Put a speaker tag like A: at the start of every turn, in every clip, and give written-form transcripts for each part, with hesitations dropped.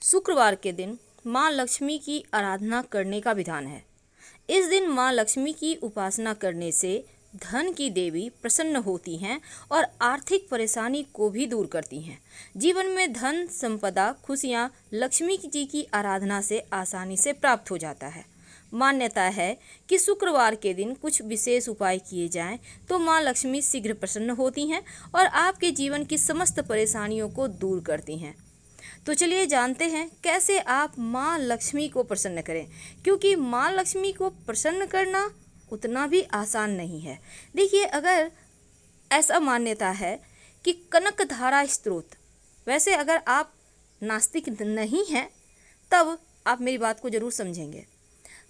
A: शुक्रवार के दिन माँ लक्ष्मी की आराधना करने का विधान है। इस दिन माँ लक्ष्मी की उपासना करने से धन की देवी प्रसन्न होती हैं और आर्थिक परेशानी को भी दूर करती हैं। जीवन में धन, संपदा, खुशियाँ लक्ष्मी जी की आराधना से आसानी से प्राप्त हो जाता है। मान्यता है कि शुक्रवार के दिन कुछ विशेष उपाय किए जाएं तो माँ लक्ष्मी शीघ्र प्रसन्न होती हैं और आपके जीवन की समस्त परेशानियों को दूर करती हैं। तो चलिए जानते हैं कैसे आप माँ लक्ष्मी को प्रसन्न करें, क्योंकि माँ लक्ष्मी को प्रसन्न करना उतना भी आसान नहीं है। देखिए, अगर ऐसा मान्यता है कि कनकधारा स्तोत्र, वैसे अगर आप नास्तिक नहीं हैं तब आप मेरी बात को ज़रूर समझेंगे।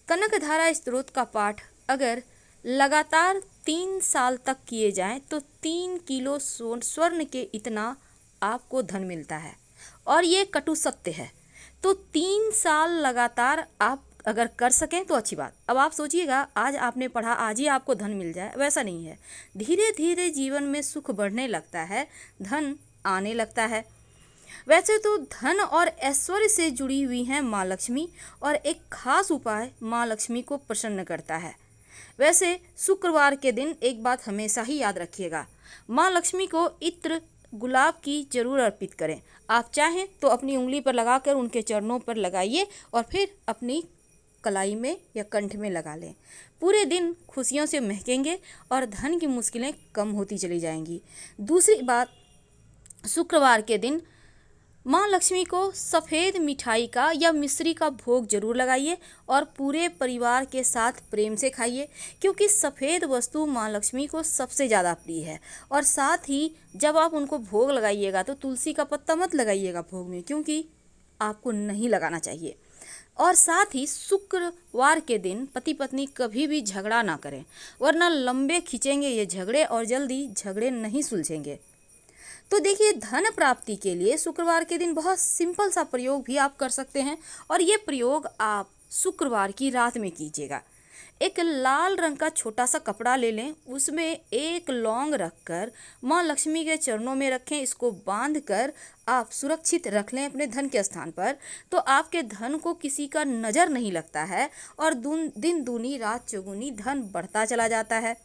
A: कनकधारा स्तोत्र का पाठ अगर लगातार 3 साल तक किए जाएं तो 3 किलो स्वर्ण के इतना आपको धन मिलता है, और ये कटु सत्य है। तो 3 साल लगातार आप अगर कर सकें तो अच्छी बात। अब आप सोचिएगा, आज आपने पढ़ा आज ही आपको धन मिल जाए, वैसा नहीं है। धीरे धीरे जीवन में सुख बढ़ने लगता है, धन आने लगता है। वैसे तो धन और ऐश्वर्य से जुड़ी हुई हैं माँ लक्ष्मी, और एक खास उपाय माँ लक्ष्मी को प्रसन्न करता है। वैसे शुक्रवार के दिन एक बात हमेशा ही याद रखिएगा, माँ लक्ष्मी को इत्र गुलाब की जरूर अर्पित करें। आप चाहें तो अपनी उंगली पर लगाकर उनके चरणों पर लगाइए और फिर अपनी कलाई में या कंठ में लगा लें। पूरे दिन खुशियों से महकेंगे और धन की मुश्किलें कम होती चली जाएंगी। दूसरी बात, शुक्रवार के दिन माँ लक्ष्मी को सफ़ेद मिठाई का या मिश्री का भोग जरूर लगाइए और पूरे परिवार के साथ प्रेम से खाइए, क्योंकि सफ़ेद वस्तु माँ लक्ष्मी को सबसे ज़्यादा प्रिय है। और साथ ही जब आप उनको भोग लगाइएगा तो तुलसी का पत्ता मत लगाइएगा भोग में, क्योंकि आपको नहीं लगाना चाहिए। और साथ ही शुक्रवार के दिन पति पत्नी कभी भी झगड़ा ना करें, वरना लंबे खींचेंगे ये झगड़े और जल्दी झगड़े नहीं सुलझेंगे। तो देखिए, धन प्राप्ति के लिए शुक्रवार के दिन बहुत सिंपल सा प्रयोग भी आप कर सकते हैं, और ये प्रयोग आप शुक्रवार की रात में कीजिएगा। एक लाल रंग का छोटा सा कपड़ा ले लें, उसमें एक लौंग रखकर माँ लक्ष्मी के चरणों में रखें। इसको बांधकर आप सुरक्षित रख लें अपने धन के स्थान पर, तो आपके धन को किसी का नज़र नहीं लगता है और दिन दूनी रात चौगुनी धन बढ़ता चला जाता है।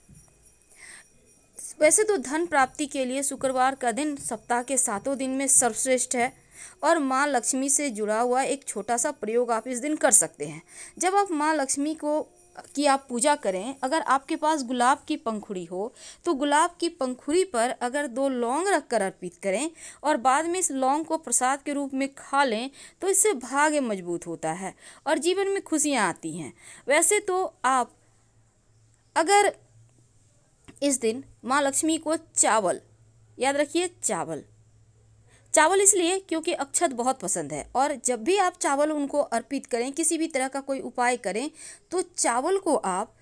A: वैसे तो धन प्राप्ति के लिए शुक्रवार का दिन सप्ताह के 7 दिन में सर्वश्रेष्ठ है, और माँ लक्ष्मी से जुड़ा हुआ एक छोटा सा प्रयोग आप इस दिन कर सकते हैं। जब आप माँ लक्ष्मी की आप पूजा करें, अगर आपके पास गुलाब की पंखुड़ी हो तो गुलाब की पंखुड़ी पर अगर 2 लौंग रखकर अर्पित करें और बाद में इस लौंग को प्रसाद के रूप में खा लें, तो इससे भाग्य मजबूत होता है और जीवन में खुशियाँ आती हैं। वैसे तो आप अगर इस दिन माँ लक्ष्मी को चावल, याद रखिए चावल इसलिए क्योंकि अक्षत बहुत पसंद है, और जब भी आप चावल उनको अर्पित करें, किसी भी तरह का कोई उपाय करें, तो चावल को आप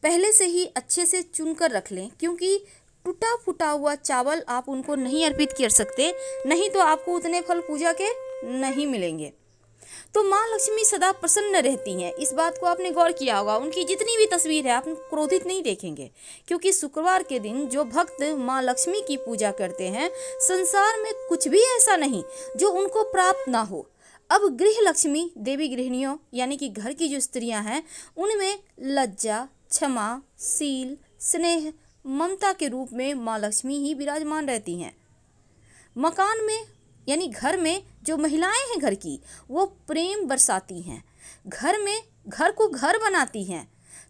A: पहले से ही अच्छे से चुनकर रख लें, क्योंकि टूटा फूटा हुआ चावल आप उनको नहीं अर्पित कर सकते, नहीं तो आपको उतने फल पूजा के नहीं मिलेंगे। तो माँ लक्ष्मी सदा प्रसन्न रहती हैं, इस बात को आपने गौर किया होगा। उनकी जितनी भी तस्वीर है आप क्रोधित नहीं देखेंगे, क्योंकि शुक्रवार के दिन जो भक्त माँ लक्ष्मी की पूजा करते हैं, संसार में कुछ भी ऐसा नहीं जो उनको प्राप्त ना हो। अब गृह लक्ष्मी देवी गृहिणियों यानी कि घर की जो स्त्रियां हैं, उनमें लज्जा, क्षमा, शील, स्नेह, ममता के रूप में माँ लक्ष्मी ही विराजमान रहती हैं। मकान में यानी घर में जो महिलाएं हैं घर की, वो प्रेम बरसाती हैं, घर को घर बनाती हैं।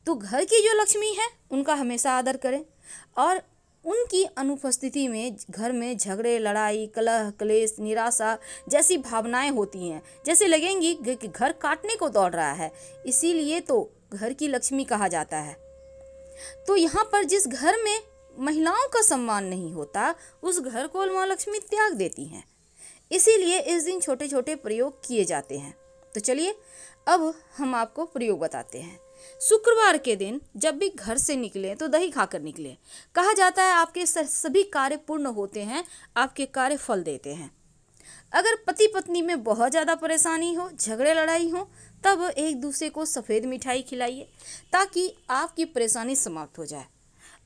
A: तो घर की जो लक्ष्मी है उनका हमेशा आदर करें, और उनकी अनुपस्थिति में घर में झगड़े, लड़ाई, कलह, क्लेश, निराशा जैसी भावनाएं होती हैं, जैसे लगेंगी कि घर काटने को दौड़ रहा है। इसीलिए तो घर की लक्ष्मी कहा जाता है। तो यहाँ पर जिस घर में महिलाओं का सम्मान नहीं होता, उस घर को माँ लक्ष्मी त्याग देती हैं। इसीलिए इस दिन छोटे छोटे प्रयोग किए जाते हैं। तो चलिए अब हम आपको प्रयोग बताते हैं। शुक्रवार के दिन जब भी घर से निकलें तो दही खाकर निकलें। कहा जाता है आपके सभी कार्य पूर्ण होते हैं, आपके कार्य फल देते हैं। अगर पति पत्नी में बहुत ज़्यादा परेशानी हो, झगड़े लड़ाई हो, तब एक दूसरे को सफ़ेद मिठाई खिलाइए ताकि आपकी परेशानी समाप्त हो जाए।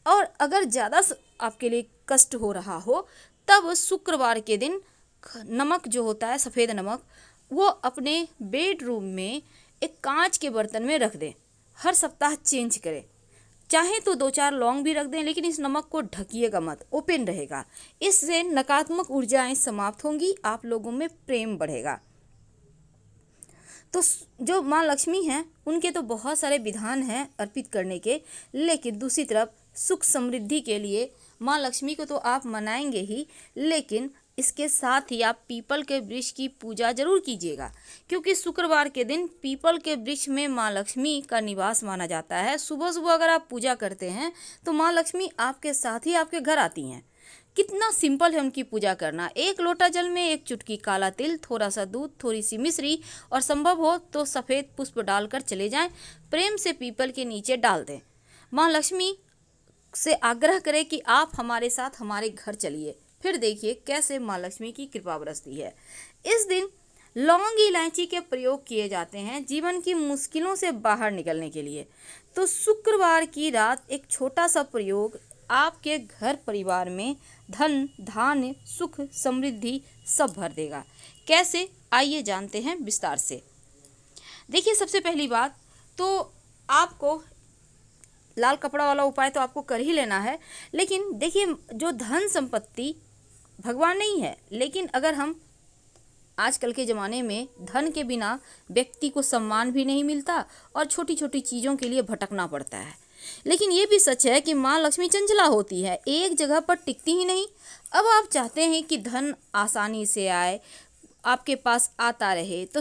A: और अगर ज़्यादा आपके लिए कष्ट हो रहा हो, तब शुक्रवार के दिन नमक जो होता है, सफ़ेद नमक, वो अपने बेडरूम में एक कांच के बर्तन में रख दें। हर सप्ताह चेंज करें। चाहे तो 2-4 लौंग भी रख दें, लेकिन इस नमक को ढकिएगा मत, ओपन रहेगा। इससे नकारात्मक ऊर्जाएं समाप्त होंगी, आप लोगों में प्रेम बढ़ेगा। तो जो माँ लक्ष्मी हैं उनके तो बहुत सारे विधान हैं अर्पित करने के, लेकिन दूसरी तरफ सुख समृद्धि के लिए माँ लक्ष्मी को तो आप मनाएंगे ही, लेकिन इसके साथ ही आप पीपल के वृक्ष की पूजा जरूर कीजिएगा, क्योंकि शुक्रवार के दिन पीपल के वृक्ष में माँ लक्ष्मी का निवास माना जाता है। सुबह सुबह अगर आप पूजा करते हैं तो माँ लक्ष्मी आपके साथ ही आपके घर आती हैं। कितना सिंपल है उनकी पूजा करना। एक लोटा जल में एक चुटकी काला तिल, थोड़ा सा दूध, थोड़ी सी मिश्री और संभव हो तो सफ़ेद पुष्प डालकर चले जाएं। प्रेम से पीपल के नीचे डाल दें। माँ लक्ष्मी से आग्रह करें कि आप हमारे साथ हमारे घर चलिए, फिर देखिए कैसे माँ लक्ष्मी की कृपा बरसती है। इस दिन लौंग इलायची के प्रयोग किए जाते हैं जीवन की मुश्किलों से बाहर निकलने के लिए। तो शुक्रवार की रात एक छोटा सा प्रयोग आपके घर परिवार में धन, धान्य, सुख, समृद्धि सब भर देगा। कैसे, आइए जानते हैं विस्तार से। देखिए, सबसे पहली बात तो आपको लाल कपड़ा वाला उपाय तो आपको कर ही लेना है, लेकिन देखिए जो धन संपत्ति भगवान नहीं है, लेकिन अगर हम आजकल के ज़माने में धन के बिना व्यक्ति को सम्मान भी नहीं मिलता और छोटी छोटी चीज़ों के लिए भटकना पड़ता है। लेकिन ये भी सच है कि माँ लक्ष्मी चंचला होती है, एक जगह पर टिकती ही नहीं। अब आप चाहते हैं कि धन आसानी से आए, आपके पास आता रहे, तो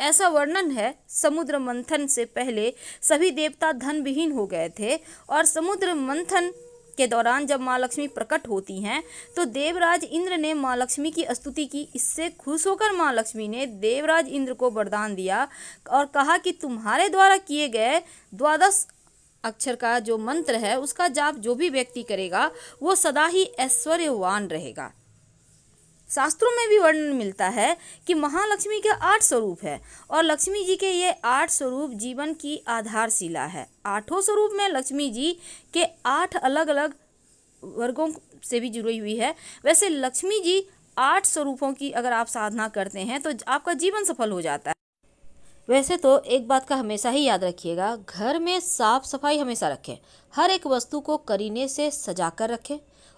A: ऐसा वर्णन है, समुद्र मंथन से पहले सभी देवता धन विहीन हो गए थे और समुद्र मंथन के दौरान जब माँ लक्ष्मी प्रकट होती हैं तो देवराज इंद्र ने माँ लक्ष्मी की स्तुति की। इससे खुश होकर माँ लक्ष्मी ने देवराज इंद्र को वरदान दिया और कहा कि तुम्हारे द्वारा किए गए 12 अक्षर का जो मंत्र है उसका जाप जो भी व्यक्ति करेगा वो सदा ही ऐश्वर्यवान रहेगा। शास्त्रों में भी वर्णन मिलता है कि महालक्ष्मी के 8 स्वरूप है और लक्ष्मी जी के ये 8 स्वरूप जीवन की आधारशिला है। 8 स्वरूप में लक्ष्मी जी के 8 अलग अलग वर्गों से भी जुड़ी हुई है। वैसे लक्ष्मी जी 8 स्वरूपों की अगर आप साधना करते हैं तो आपका जीवन सफल हो जाता है। वैसे तो एक बात का हमेशा ही याद रखिएगा, घर में साफ सफाई हमेशा रखें, हर एक वस्तु को करीने से सजा कर रखें।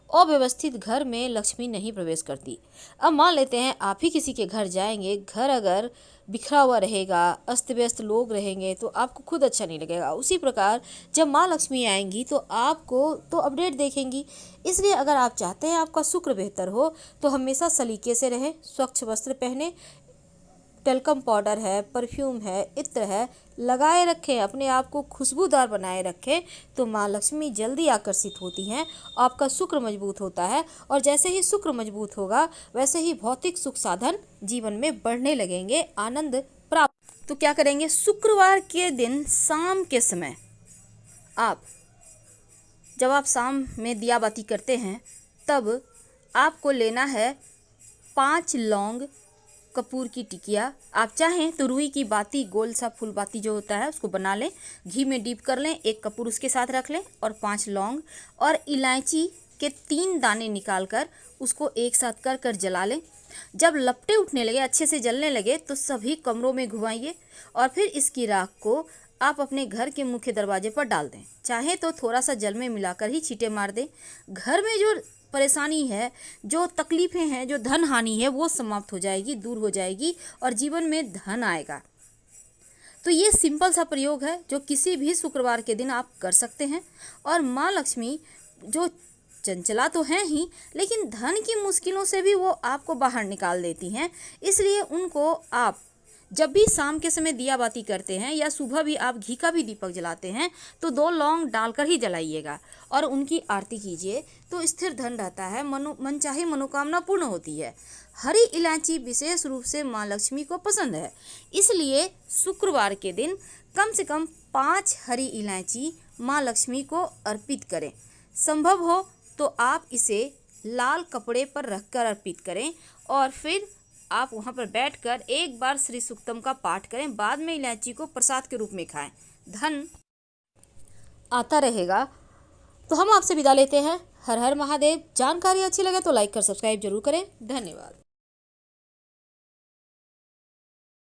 A: अव्यवस्थित घर में लक्ष्मी नहीं प्रवेश करती। अब मान लेते हैं आप ही किसी के घर जाएंगे, घर अगर बिखरा हुआ रहेगा, अस्त व्यस्त लोग रहेंगे तो आपको खुद अच्छा नहीं लगेगा। उसी प्रकार जब माँ लक्ष्मी आएंगी तो आपको तो अपडेट देखेंगी। इसलिए अगर आप चाहते हैं आपका शुक्र बेहतर हो तो हमेशा सलीके से रहें, स्वच्छ वस्त्र पहने, टेल्कम पाउडर है, परफ्यूम है, इत्र है, लगाए रखें, अपने आप को खुशबूदार बनाए रखें, तो माँ लक्ष्मी जल्दी आकर्षित होती हैं। आपका शुक्र मजबूत होता है और जैसे ही शुक्र मजबूत होगा वैसे ही भौतिक सुख साधन जीवन में बढ़ने लगेंगे, आनंद प्राप्त। तो क्या करेंगे, शुक्रवार के दिन शाम के समय जब आप शाम में दिया बाती करते हैं तब आपको लेना है 5 लौंग, कपूर की टिकिया, आप चाहें तो रुई की बाती, गोल सा फूल बाती जो होता है उसको बना लें, घी में डीप कर लें, 1 कपूर उसके साथ रख लें और 5 लौंग और इलायची के 3 दाने निकाल कर उसको एक साथ कर कर जला लें। जब लपटे उठने लगे, अच्छे से जलने लगे तो सभी कमरों में घुमाइए और फिर इसकी राख को आप अपने घर के मुख्य दरवाजे पर डाल दें। चाहे तो थोड़ा सा जल में मिलाकर ही छींटे मार दें। घर में जो परेशानी है, जो तकलीफें हैं, जो धन हानि है वो समाप्त हो जाएगी, दूर हो जाएगी और जीवन में धन आएगा। तो ये सिंपल सा प्रयोग है जो किसी भी शुक्रवार के दिन आप कर सकते हैं। और माँ लक्ष्मी जो चंचला तो हैं ही, लेकिन धन की मुश्किलों से भी वो आपको बाहर निकाल देती हैं। इसलिए उनको आप जब भी शाम के समय दिया बाती करते हैं या सुबह भी आप घी का भी दीपक जलाते हैं तो 2 लौंग डालकर ही जलाइएगा और उनकी आरती कीजिए, तो स्थिर धन रहता है, मनचाही मनोकामना पूर्ण होती है। हरी इलायची विशेष रूप से माँ लक्ष्मी को पसंद है, इसलिए शुक्रवार के दिन कम से कम 5 हरी इलायची माँ लक्ष्मी को अर्पित करें। संभव हो तो आप इसे लाल कपड़े पर रखकर अर्पित करें और फिर आप वहाँ पर बैठकर एक बार श्री सूक्तम का पाठ करें, बाद में इलायची को प्रसाद के रूप में खाएं, धन आता रहेगा। तो हम आपसे विदा लेते हैं। हर हर महादेव। जानकारी अच्छी लगे तो लाइक कर सब्सक्राइब जरूर करें। धन्यवाद।